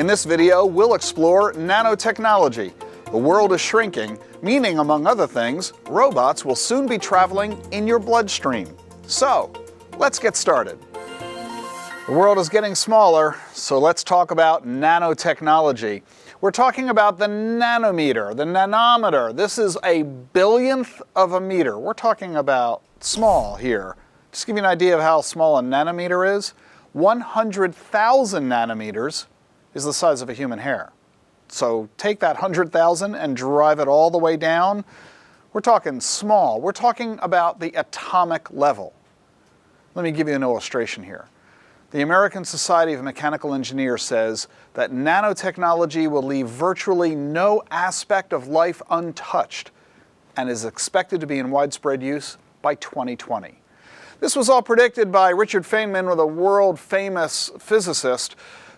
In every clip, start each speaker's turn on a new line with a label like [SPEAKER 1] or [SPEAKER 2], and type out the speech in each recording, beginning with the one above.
[SPEAKER 1] In this video, we'll explore nanotechnology. The world is shrinking, meaning, among other things, robots will soon be traveling in your bloodstream. So, let's get started. The world is getting smaller, so let's talk about nanotechnology. We're talking about the nanometer, the nanometer. This is a billionth of a meter. We're talking about small here. Just to give you an idea of how small a nanometer is, 100,000 nanometers is the size of a human hair. So take that 100,000 and drive it all the way down. We're talking small. We're talking about the atomic level. Let me give you an illustration here. The American Society of Mechanical Engineers says that nanotechnology will leave virtually no aspect of life untouched and is expected to be in widespread use by 2020. This was all predicted by Richard Feynman, the world-famous physicist,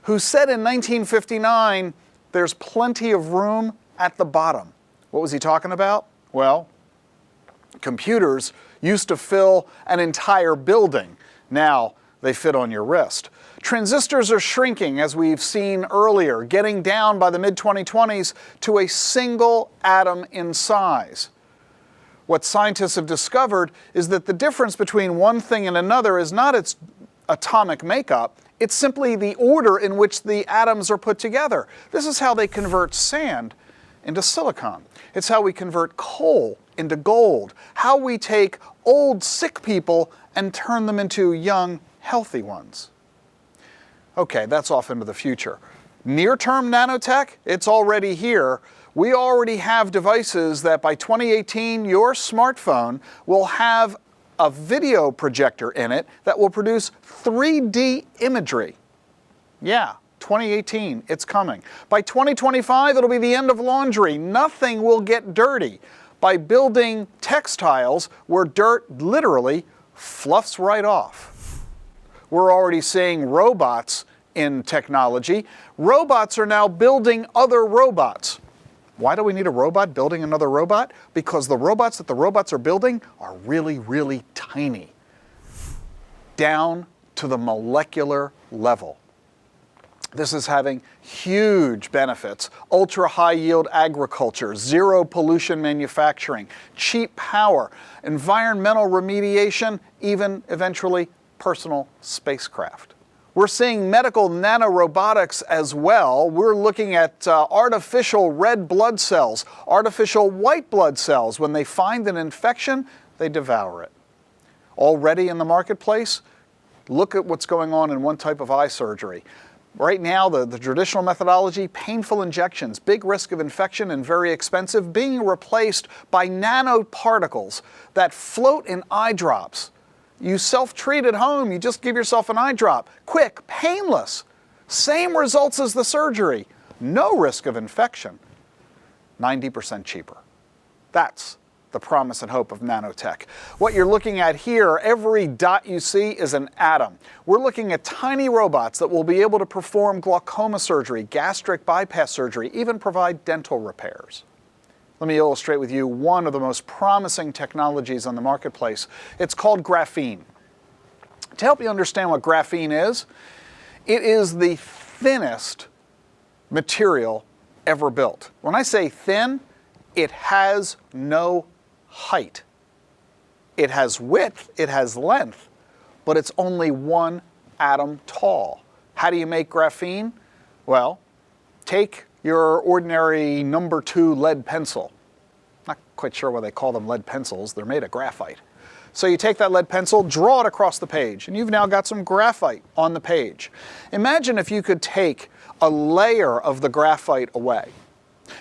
[SPEAKER 1] who said in 1959, there's plenty of room at the bottom. What was he talking about? Well, computers used to fill an entire building. Now they fit on your wrist. Transistors are shrinking, as we've seen earlier, getting down by the mid-2020s to a single atom in size. What scientists have discovered is that the difference between one thing and another is not its atomic makeup, it's simply the order in which the atoms are put together. This is how they convert sand into silicon. It's how we convert coal into gold, how we take old sick people and turn them into young, healthy ones. Okay, that's off into the future. Near-term nanotech, it's already here. We already have devices that by 2018, your smartphone will have a video projector in it that will produce 3D imagery. Yeah, 2018, it's coming. By 2025, it'll be the end of laundry. Nothing will get dirty. By building textiles where dirt literally fluffs right off. We're already seeing robots in technology. Robots are now building other robots. Why do we need a robot building another robot? Because the robots that the robots are building are really, really tiny, down to the molecular level. This is having huge benefits. Ultra-high yield agriculture, zero pollution manufacturing, cheap power, environmental remediation, even eventually personal spacecraft. We're seeing medical nanorobotics as well. We're looking at artificial red blood cells, artificial white blood cells. When they find an infection, they devour it. Already in the marketplace, look at what's going on in one type of eye surgery. Right now, the traditional methodology, painful injections, big risk of infection and very expensive, being replaced by nanoparticles that float in eye drops. You self-treat at home, you just give yourself an eye drop. Quick, painless. Same results as the surgery. No risk of infection. 90% cheaper. That's the promise and hope of nanotech. What you're looking at here, every dot you see is an atom. We're looking at tiny robots that will be able to perform glaucoma surgery, gastric bypass surgery, even provide dental repairs. Let me illustrate with you one of the most promising technologies on the marketplace. It's called graphene. To help you understand what graphene is, it is the thinnest material ever built. When I say thin, it has no height. It has width, it has length, but it's only 1 atom tall. How do you make graphene? Well, take your ordinary number 2 lead pencil. Not quite sure why they call them lead pencils. They're made of graphite. So you take that lead pencil, draw it across the page, and you've now got some graphite on the page. Imagine if you could take a layer of the graphite away,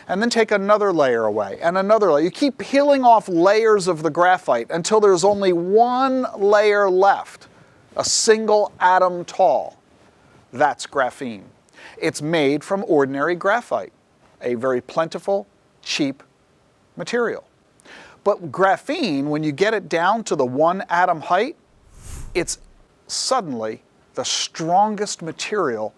[SPEAKER 1] and then take another layer away, and another layer. You keep peeling off layers of the graphite until there's only 1 layer left, a single atom tall. That's graphene. It's made from ordinary graphite, a very plentiful, cheap material. But graphene, when you get it down to the 1 atom height, it's suddenly the strongest material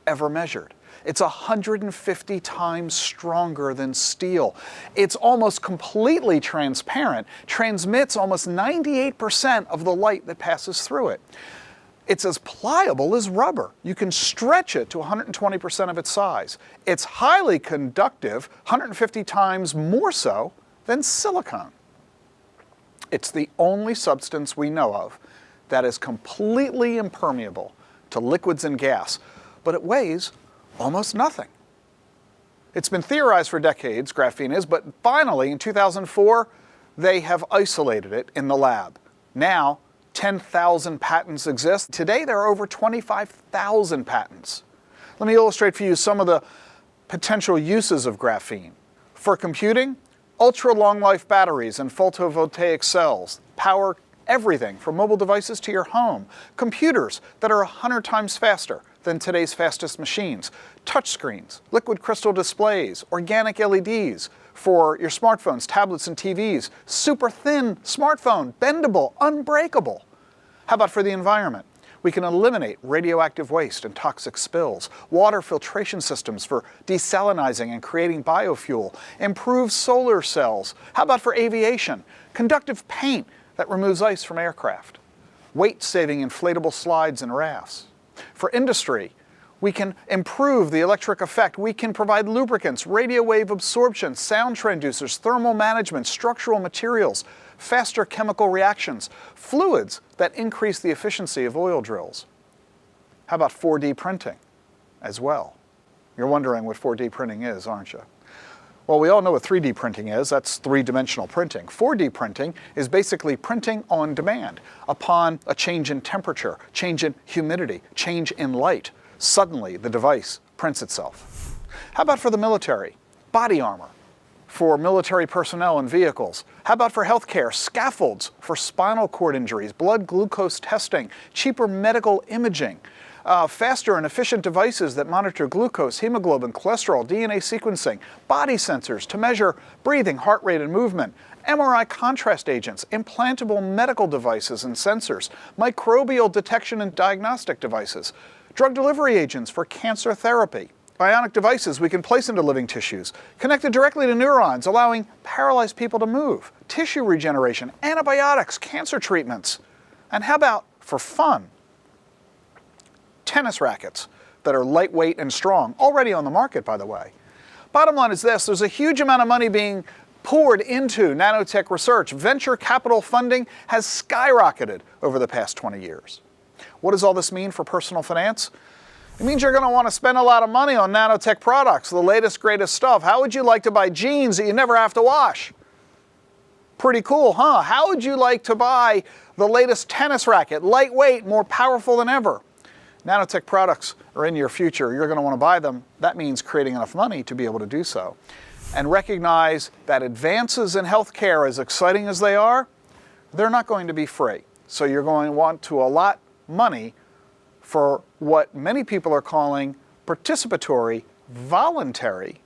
[SPEAKER 1] ever measured. It's 150 times stronger than steel. It's almost completely transparent, transmits almost 98% of the light that passes through it. It's as pliable as rubber. You can stretch it to 120% of its size. It's highly conductive, 150 times more so than silicone. It's the only substance we know of that is completely impermeable to liquids and gas, but it weighs almost nothing. It's been theorized for decades, graphene is, but finally in 2004, they have isolated it in the lab. Now, 10,000 patents exist. Today, there are over 25,000 patents. Let me illustrate for you some of the potential uses of graphene. For computing, ultra-long life batteries and photovoltaic cells power everything from mobile devices to your home. Computers that are 100 times faster than today's fastest machines. Touchscreens, liquid crystal displays, organic LEDs for your smartphones, tablets, and TVs. Super thin smartphone, bendable, unbreakable. How about for the environment? We can eliminate radioactive waste and toxic spills, water filtration systems for desalinizing and creating biofuel, improve solar cells. How about for aviation? Conductive paint that removes ice from aircraft, weight-saving inflatable slides and rafts. For industry, we can improve the electric effect. We can provide lubricants, radio wave absorption, sound transducers, thermal management, structural materials, faster chemical reactions, fluids that increase the efficiency of oil drills. How about 4D printing as well? You're wondering what 4D printing is, aren't you? Well, we all know what 3D printing is. That's three-dimensional printing. 4D printing is basically printing on demand. Upon a change in temperature, change in humidity, change in light, suddenly the device prints itself. How about for the military? Body armor for military personnel and vehicles. How about for healthcare? Scaffolds for spinal cord injuries, blood glucose testing, cheaper medical imaging, faster and efficient devices that monitor glucose, hemoglobin, cholesterol, DNA sequencing, body sensors to measure breathing, heart rate, and movement, MRI contrast agents, implantable medical devices and sensors, microbial detection and diagnostic devices, drug delivery agents for cancer therapy, bionic devices we can place into living tissues, connected directly to neurons, allowing paralyzed people to move, tissue regeneration, antibiotics, cancer treatments. And how about for fun? Tennis rackets that are lightweight and strong, already on the market, by the way. Bottom line is this: there's a huge amount of money being poured into nanotech research. Venture capital funding has skyrocketed over the past 20 years. What does all this mean for personal finance? It means you're going to want to spend a lot of money on nanotech products, the latest, greatest stuff. How would you like to buy jeans that you never have to wash? Pretty cool, huh? How would you like to buy the latest tennis racket, lightweight, more powerful than ever? Nanotech products are in your future. You're going to want to buy them. That means creating enough money to be able to do so. And recognize that advances in healthcare, as exciting as they are, they're not going to be free. So you're going to want to allot money for what many people are calling participatory, voluntary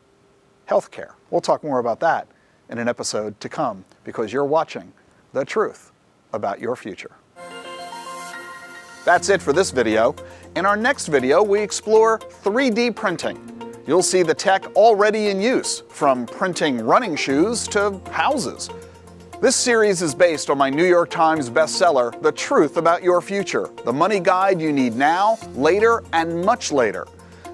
[SPEAKER 1] healthcare. We'll talk more about that in an episode to come, because you're watching The Truth About Your Future. That's it for this video. In our next video, we explore 3D printing. You'll see the tech already in use, from printing running shoes to houses. This series is based on my New York Times bestseller, The Truth About Your Future, the money guide you need now, later, and much later.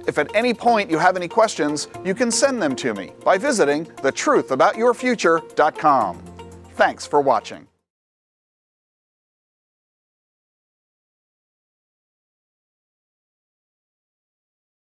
[SPEAKER 1] If at any point you have any questions, you can send them to me by visiting thetruthaboutyourfuture.com. Thanks for watching.